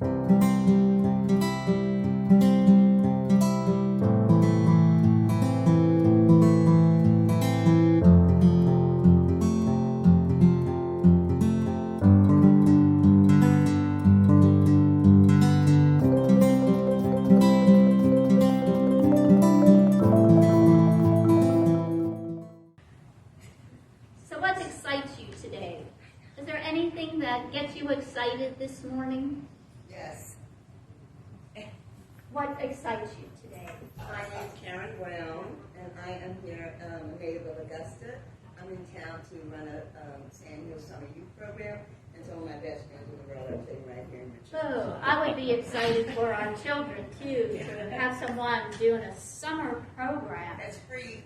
So what excites you today? Is there anything that gets you excited this morning? Yes. What excites you today? My name is Karen Brown, and I am here, a native of Augusta. I'm in town to run a Samuel Summer Youth Program, and some of my best friends in the world are sitting right here in the church. So I would be excited for our children too, to have someone doing a summer program. That's free.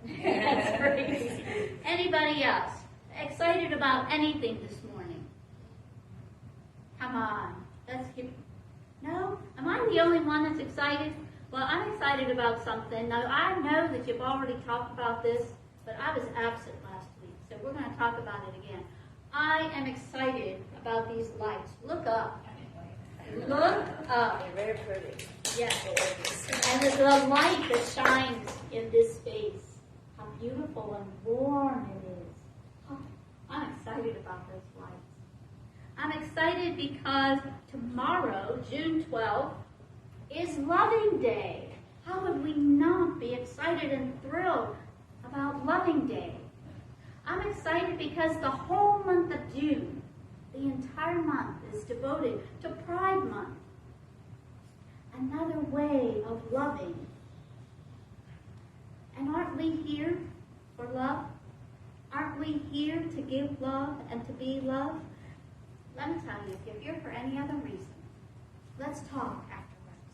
That's free. Anybody else excited about anything this morning? Come on, let's get. No? Am I the only one that's excited? Well, I'm excited about something. Now, I know that you've already talked about this, but I was absent last week, so we're going to talk about it again. I am excited about these lights. Look up. Look up. They're very pretty. Yes. And the light that shines in this space. How beautiful and warm it is. Oh, I'm excited about those lights. I'm excited because tomorrow, June 12th, is Loving Day. How would we not be excited and thrilled about Loving Day? I'm excited because the whole month of June, the entire month, is devoted to Pride Month. Another way of loving. And aren't we here for love? Aren't we here to give love and to be loved? Let me tell you, if you're here for any other reason, let's talk afterwards.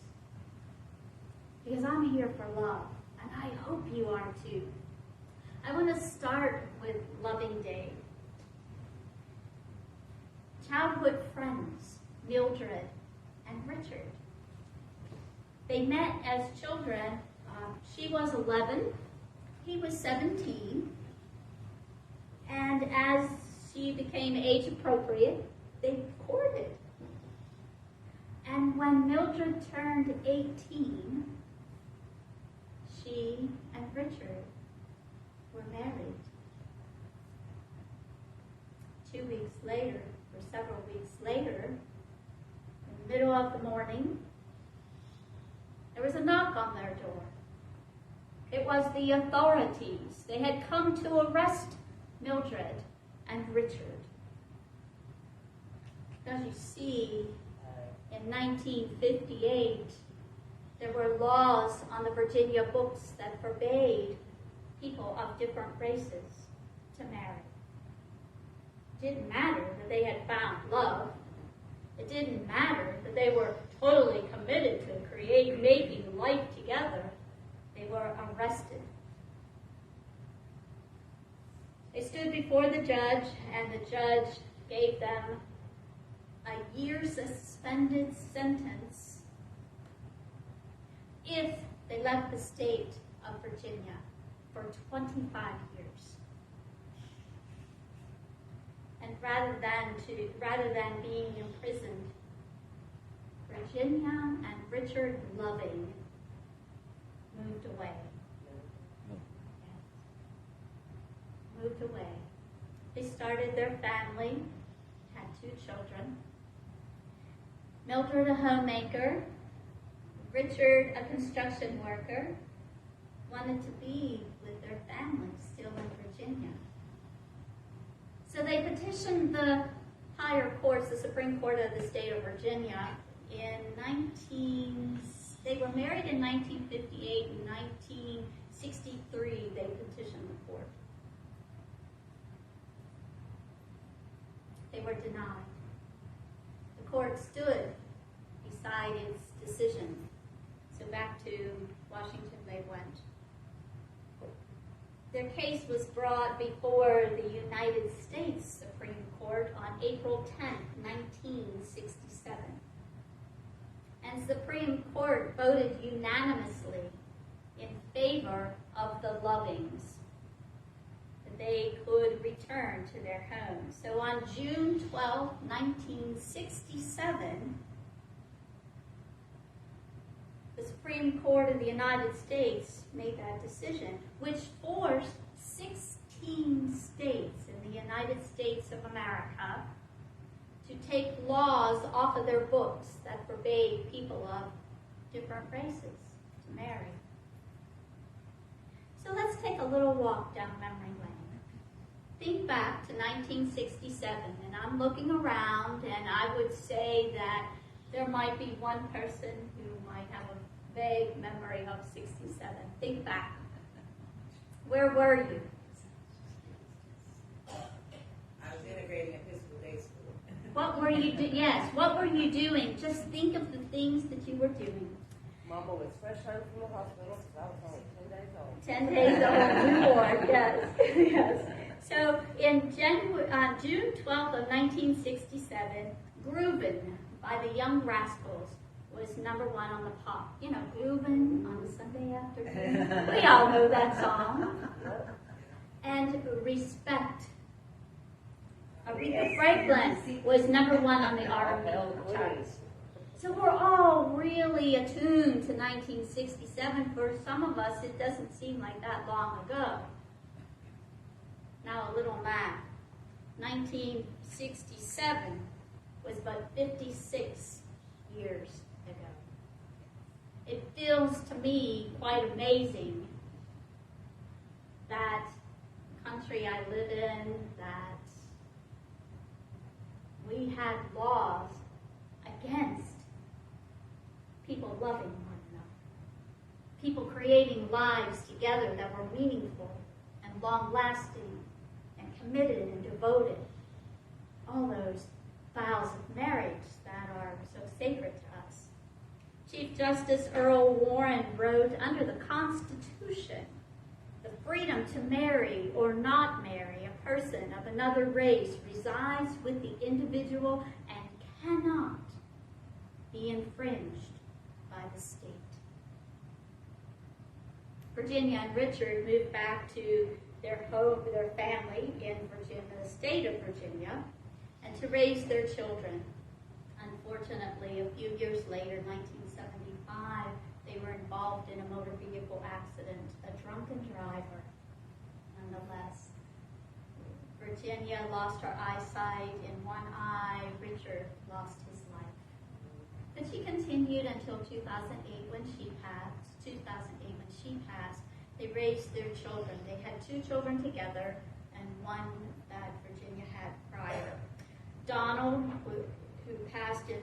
Because I'm here for love, and I hope you are too. I want to start with Loving Day. Childhood friends, Mildred and Richard. They met as children. She was 11, he was 17, and as she became age appropriate, they courted. And when Mildred turned 18, she and Richard were married. 2 weeks later, or several weeks later, in the middle of the morning, there was a knock on their door. It was the authorities. They had come to arrest Mildred and Richard. As you see, in 1958, there were laws on the Virginia books that forbade people of different races to marry. It didn't matter that they had found love. It didn't matter that they were totally committed to making life together. They were arrested. They stood before the judge, and the judge gave them a year suspended sentence if they left the state of Virginia for 25 years. And rather than being imprisoned, Virginia and Richard Loving moved away. Moved away. They started their family, had 2 children. Mildred, a homemaker, Richard, a construction worker, wanted to be with their family still in Virginia. So they petitioned the higher courts, the Supreme Court of the state of Virginia, they were married in 1958. In 1963, they petitioned the court. They were denied. The court stood beside its decision. So back to Washington they went. Their case was brought before the United States Supreme Court on April 10, 1967. And Supreme Court voted unanimously in favor of the Lovings, that they could return to their homes. So on June 12, 1967, Supreme Court of the United States made that decision, which forced 16 states in the United States of America to take laws off of their books that forbade people of different races to marry. So let's take a little walk down memory lane. Think back to 1967, and I'm looking around, and I would say that there might be one person who might have a vague memory of 67. Think back. Where were you? I was integrating Episcopal Day School. What were you doing? Yes, what were you doing? Just think of the things that you were doing. Mama was fresh home from the hospital because I was only 10 days old. 10 days old, newborn, yes, yes. So in June 12th of 1967, Groovin' by the Young Rascals was number one on the pop. You know, Groovin' on a Sunday afternoon. We all know that song. And Respect. Aretha Franklin was number one on the R&B charts. So we're all really attuned to 1967. For some of us, it doesn't seem like that long ago. Now a little math. 1967 was but 56 years ago. It feels to me quite amazing that the country I live in, that we had laws against people loving one another, people creating lives together that were meaningful and long-lasting and committed and devoted. All those vows of marriage that are so sacred to us. Chief Justice Earl Warren wrote, under the Constitution, the freedom to marry or not marry a person of another race resides with the individual and cannot be infringed by the state. Virginia and Richard moved back to their home, their family in Virginia, the state of Virginia, and to raise their children. Unfortunately, a few years later, 1975, they were involved in a motor vehicle accident, a drunken driver, nonetheless. Virginia lost her eyesight in one eye. Richard lost his life. But she continued until 2008 when she passed. They raised their children. They had 2 children together and one that Virginia had prior. Donald, who passed in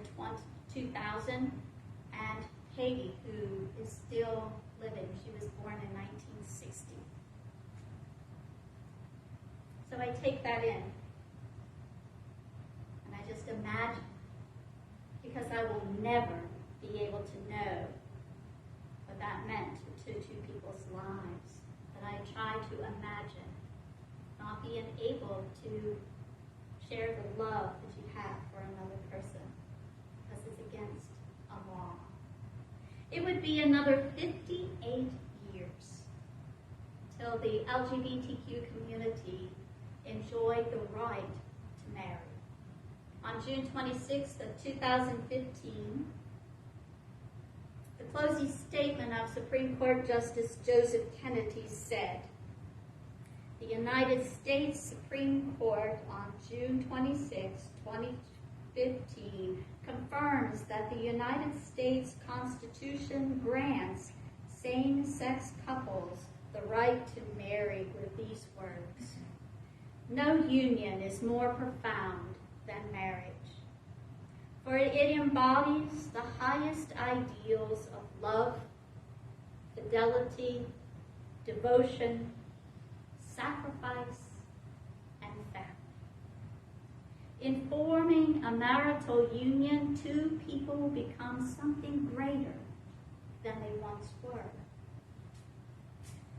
2000, and Katie, who is still living. She was born in 1960. So I take that in, and I just imagine, because I will never be able to know what that meant to 2 people's lives, but I try to imagine not being able to share the love that you have for another person, because it's against a law. It would be another 58 years till the LGBTQ community enjoyed the right to marry. On June 26th of 2015, the closing statement of Supreme Court Justice Joseph Kennedy said, the United States Supreme Court on June 26, 2015, confirms that the United States Constitution grants same-sex couples the right to marry with these words. No union is more profound than marriage, for it embodies the highest ideals of love, fidelity, devotion, sacrifice, and family. In forming a marital union, 2 people become something greater than they once were.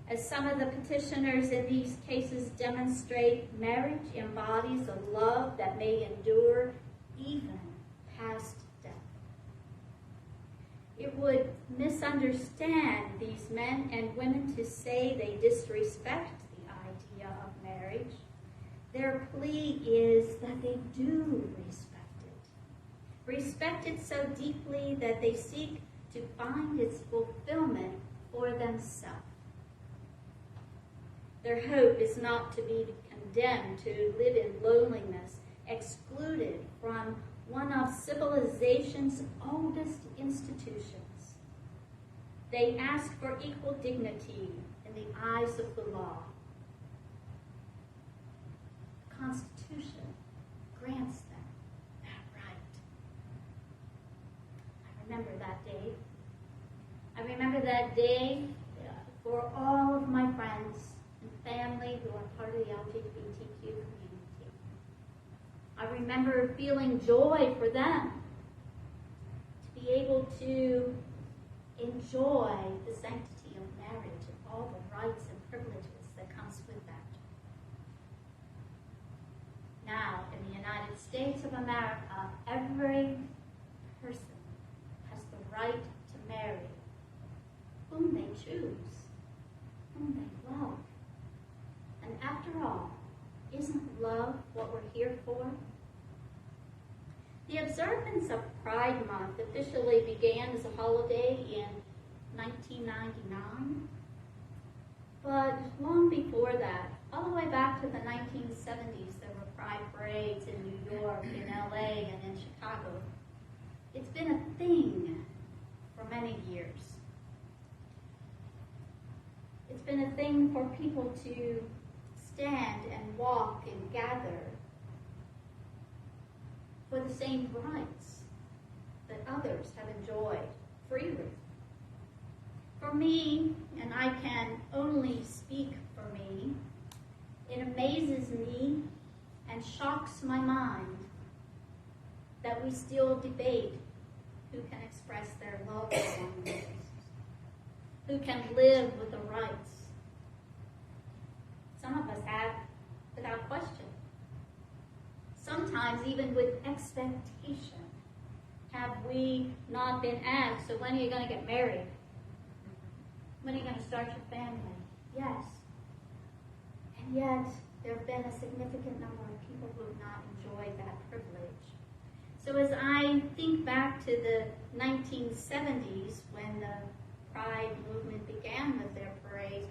As some of the petitioners in these cases demonstrate, marriage embodies a love that may endure even past death. It would misunderstand these men and women to say they disrespect the idea of marriage. Their plea is that they do respect it so deeply that they seek to find its fulfillment for themselves. Their hope is not to be condemned to live in loneliness, excluded from one of civilization's oldest institutions. They ask for equal dignity in the eyes of the law. The Constitution grants them that right. I remember that day. I remember that day for all of my friends and family who are part of the LGBTQ community. I remember feeling joy for them to be able to enjoy the sanctity of marriage and all the rights and privileges that comes with that. Now, in the United States of America, every person has the right to marry whom they choose, whom they love. And after all, isn't love what we're here for? The observance of Pride Month officially began as a holiday in 1999. But long before that, all the way back to the 1970s, there were pride parades in New York, in LA, and in Chicago. It's been a thing for many years. It's been a thing for people to stand and walk and gather for the same rights that others have enjoyed freely. For me, and I can only speak for me, it amazes me and shocks my mind that we still debate who can express their love among others, who can live with the rights. Some of us have, without question. Sometimes even with expectation. Have we not been asked, so when are you going to get married? When are you going to start your family? Yes. And yet, there have been a significant number of people who have not enjoyed that privilege. So as I think back to the 1970s, when the Pride movement began with their parades,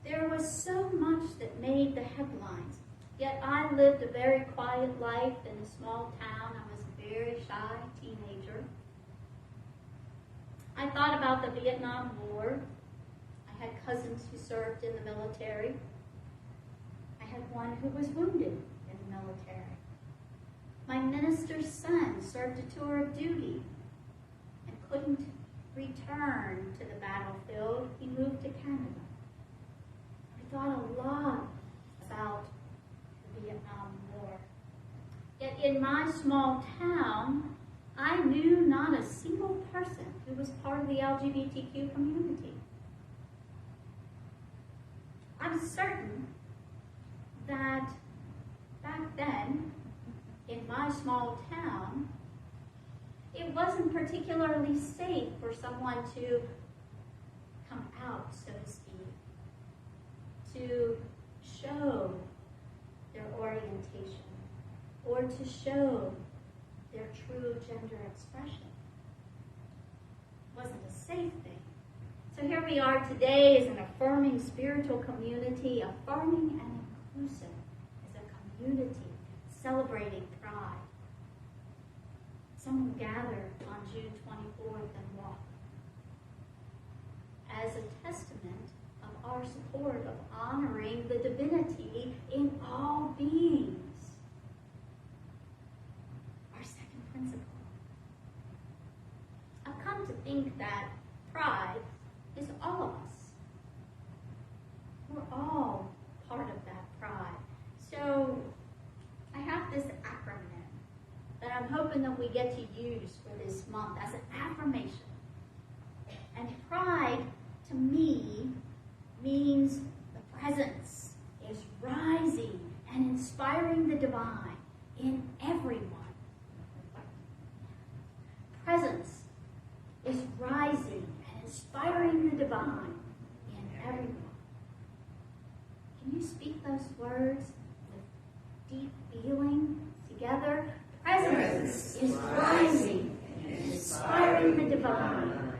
there was so much that made the headlines. Yet I lived a very quiet life in a small town. I was a very shy teenager. I thought about the Vietnam War. I had cousins who served in the military. I had one who was wounded in the military. My minister's son served a tour of duty and couldn't return to the battlefield. He moved to Canada. I thought a lot about the Vietnam War. Yet in my small town, I knew not a single person who was part of the LGBTQ community. I'm certain that back then, in my small town, it wasn't particularly safe for someone to come out, so to speak, to show their orientation or to show their true gender expression. It wasn't a safe thing. So here we are today as an affirming spiritual community, affirming and inclusive as a community, celebrating Pride. Some gathered on June 24th and walked as a testament of our support of honoring the divinity in all beings. Our second principle. I've come to think that pride is all of us. We're all part of that pride. So I have this acronym that I'm hoping that we get to use for this month as an affirmation. And pride, to me, means the presence is rising and inspiring the divine in everyone. Presence is rising and inspiring the divine in everyone. Can you speak those words with deep feeling together? Presence is rising and inspiring the divine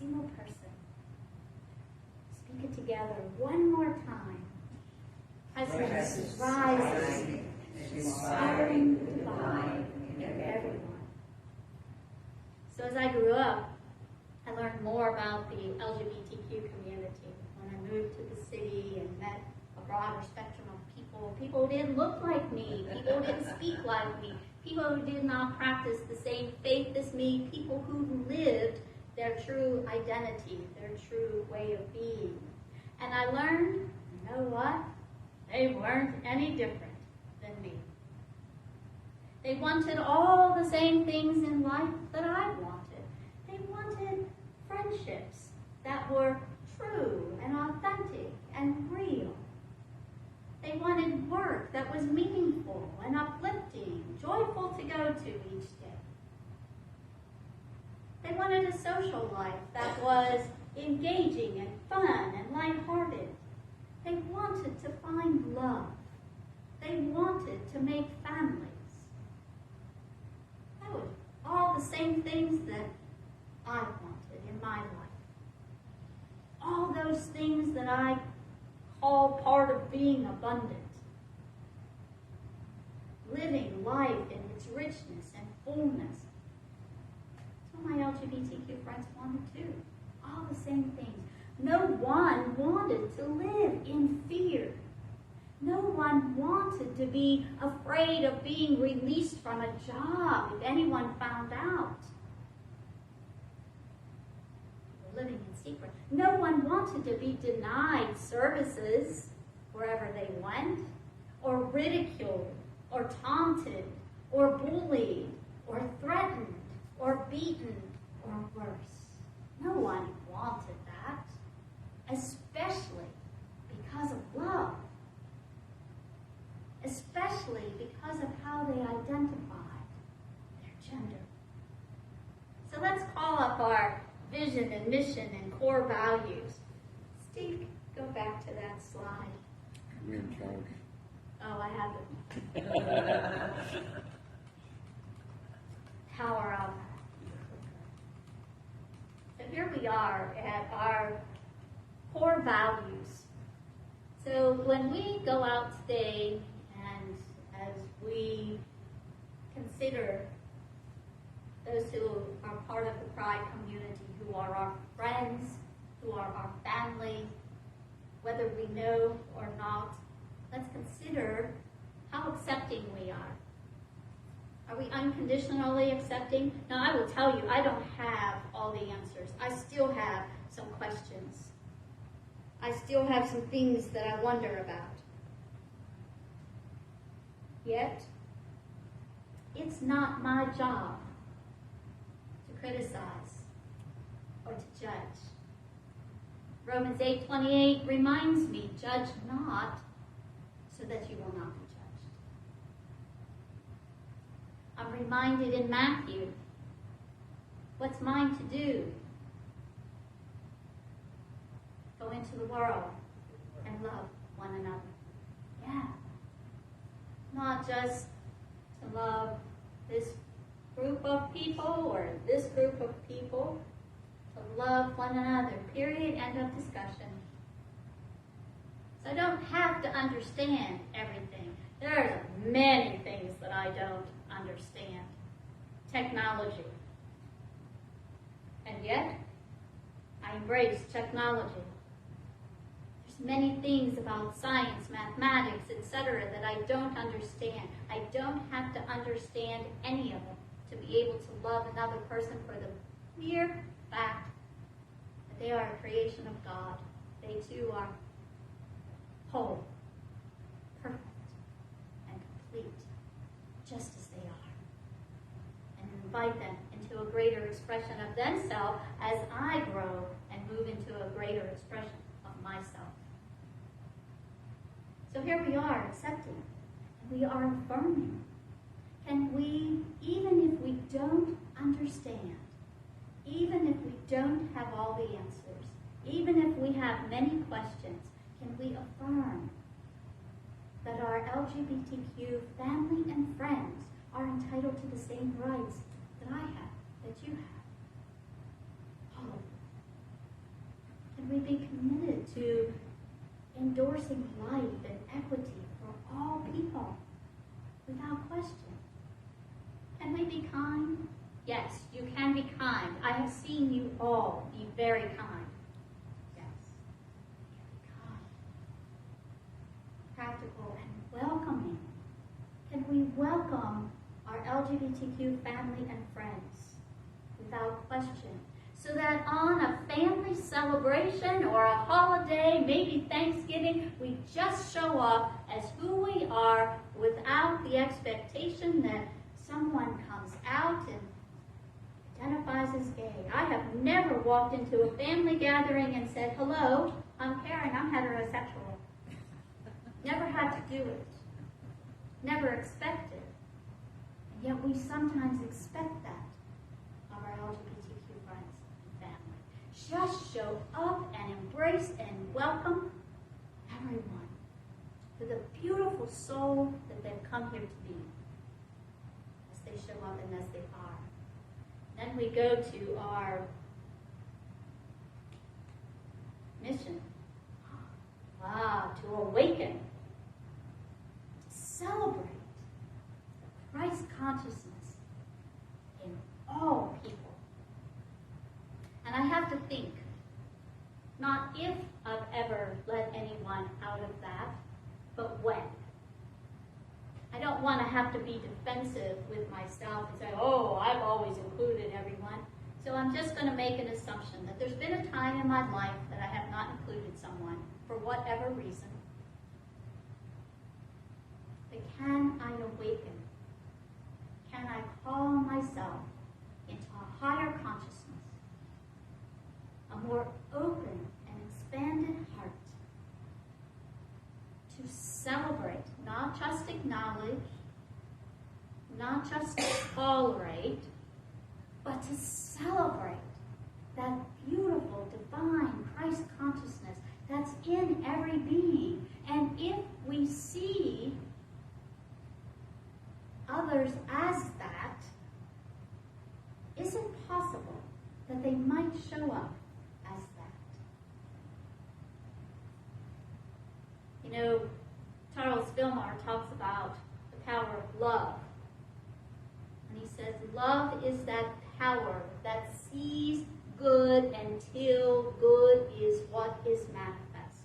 single person. Speak it together one more time. Presence rising, inspiring, divine in everyone. So as I grew up, I learned more about the LGBTQ community. When I moved to the city and met a broader spectrum of people who didn't look like me, people who didn't speak like me, people who did not practice the same faith as me, people who lived their true identity, their true way of being. And I learned, you know what? They weren't any different than me. They wanted all the same things in life that I wanted. They wanted friendships that were true and authentic and real. They wanted work that was meaningful and uplifting, joyful to go to each day. They wanted a social life that was engaging and fun and lighthearted. They wanted to find love. They wanted to make families. That was all the same things that I wanted in my life. All those things that I call part of being abundant. Living life in its richness and fullness. That's what my LGBTQ friends wanted too. All the same things. No one wanted to live in fear. No one wanted to be afraid of being released from a job if anyone found out. Living in secret. No one wanted to be denied services wherever they went, or ridiculed, or taunted, or bullied, or threatened, or beaten, or worse. No one wanted that, especially because of love, especially because of how they identified their gender. So let's call up our vision and mission and core values. Steve, go back to that slide. You're in charge. Oh, I have it. Power up. So here we are at our core values. So when we go out today and as we consider those who are part of the Pride community, who are our friends, who are our family, whether we know or not, let's consider how accepting we are. Are we unconditionally accepting? Now, I will tell you, I don't have all the answers. I still have some questions. I still have some things that I wonder about. Yet, it's not my job to criticize or to judge. Romans 8:28 reminds me, judge not so that you will not be judged. I'm reminded in Matthew, what's mine to do? Go into the world and love one another. Yeah. Not just to love this group of people or this group of people, to love one another, period, end of discussion. So I don't have to understand everything. There are many things that I don't understand. Technology. And yet, I embrace technology. There's many things about science, mathematics, etc. that I don't understand. I don't have to understand any of them to be able to love another person for the mere fact that they are a creation of God. They too are whole, perfect, and complete, just as they are. And invite them into a greater expression of themselves as I grow and move into a greater expression of myself. So here we are accepting, and we are affirming. Can we, even if we don't understand, even if we don't have all the answers, even if we have many questions, can we affirm that our LGBTQ family and friends are entitled to the same rights that I have, that you have? All of them. be committed to endorsing life and equity for all people without question? Can we be kind? Yes, you can be kind. I have seen you all be very kind. Yes, you can be kind. Practical and welcoming. Can we welcome our LGBTQ family and friends without question? So that on a family celebration or a holiday, maybe Thanksgiving, we just show up as who we are without the expectation that someone comes out and identifies as gay. I have never walked into a family gathering and said, "Hello, I'm Karen, I'm heterosexual." Never had to do it. Never expected. And yet we sometimes expect that of our LGBTQ friends and family. Just show up and embrace and welcome everyone for the beautiful soul that they've come here to be, as they show up and as they are. Then we go to our mission. Wow, to awaken, to celebrate the Christ consciousness in all people. And I have to think, not if I've ever let anyone out of that, but when. I don't want to have to be defensive with myself and say, "Oh, I've always included everyone." So I'm just going to make an assumption that there's been a time in my life that I have not included someone for whatever reason. But can I awaken? Can I call myself into a higher consciousness, a more open and expanded heart, to celebrate, not just acknowledge, not just tolerate, but to celebrate that beautiful, divine Christ consciousness that's in every being. And if we see others as that, is it possible that they might show up as that? You know, Charles Fillmore talks about the power of love. And he says, love is that power that sees good until good is what is manifest.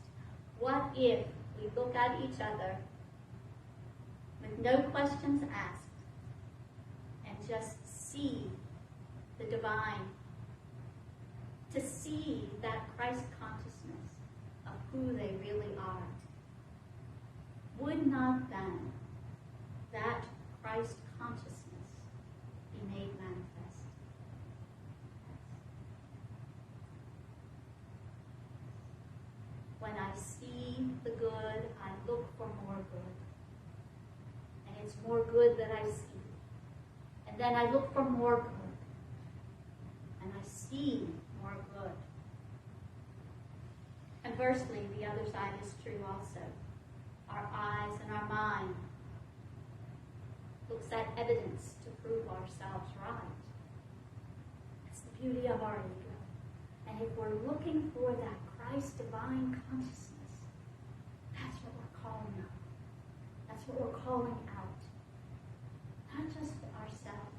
What if we look at each other with no questions asked and just see the divine, to see that Christ consciousness of who they really are? Would not then that Christ consciousness be made manifest? When I see the good, I look for more good. And it's more good that I see. And then I look for more good. And I see more good. Conversely, the other side is true also. Our eyes and our mind looks at evidence to prove ourselves right. That's the beauty of our ego. And if we're looking for that Christ divine consciousness, that's what we're calling up. That's what we're calling out. Not just for ourselves,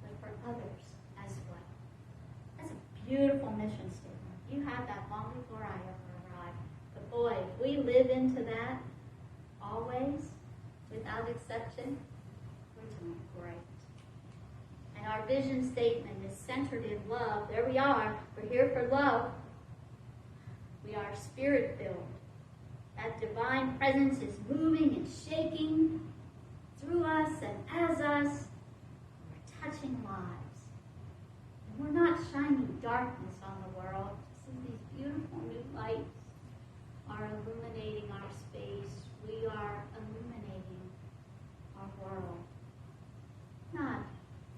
but for others as well. That's a beautiful mission statement. You had that long before I ever arrived. But boy, if we live into that, always, without exception, we're doing great. And our vision statement is centered in love. There we are. We're here for love. We are spirit-filled. That divine presence is moving and shaking through us and as us. We're touching lives. And we're not shining darkness on the world. See, these beautiful new lights are illuminating our space. We are illuminating our world, not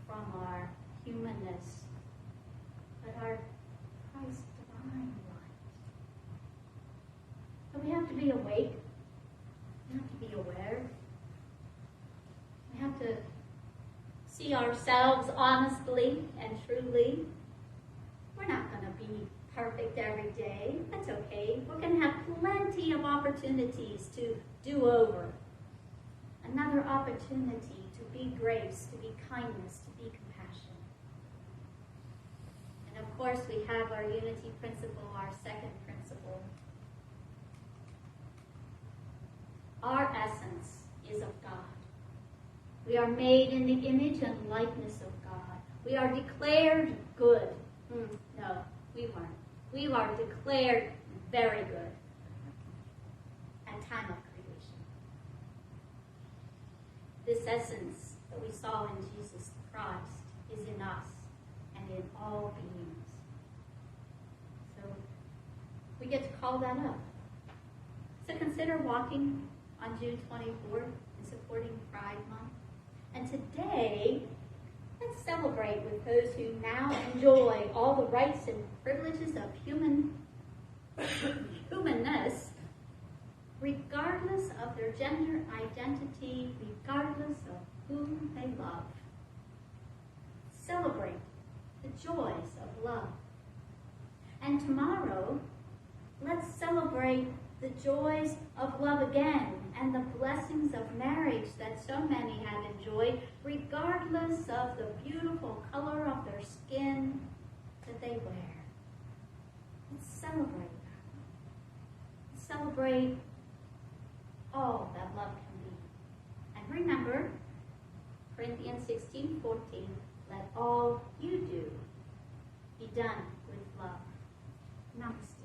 from our humanness, but our Christ divine light. So we have to be awake. We have to be aware. We have to see ourselves honestly and truly. We're not going to be perfect every day. That's okay. We're going to have plenty of opportunities to do over. Another opportunity to be grace, to be kindness, to be compassion. And of course, we have our unity principle, our second principle. Our essence is of God. We are made in the image and likeness of God. We are declared good. No, we weren't. We are declared very good at time of creation. This essence that we saw in Jesus Christ is in us and in all beings. So we get to call that up. So consider walking on June 24th and supporting Pride Month. And today, let's celebrate with those who now enjoy all the rights and privileges of humanness, regardless of their gender identity, regardless of whom they love. Celebrate the joys of love. And tomorrow, let's celebrate the joys of love again and the blessings of marriage that so many have enjoyed, regardless of the beautiful color of their skin that they wear. Let's celebrate that. Let's celebrate all that love can be. And remember, Corinthians 16:14, let all you do be done with love. Namaste.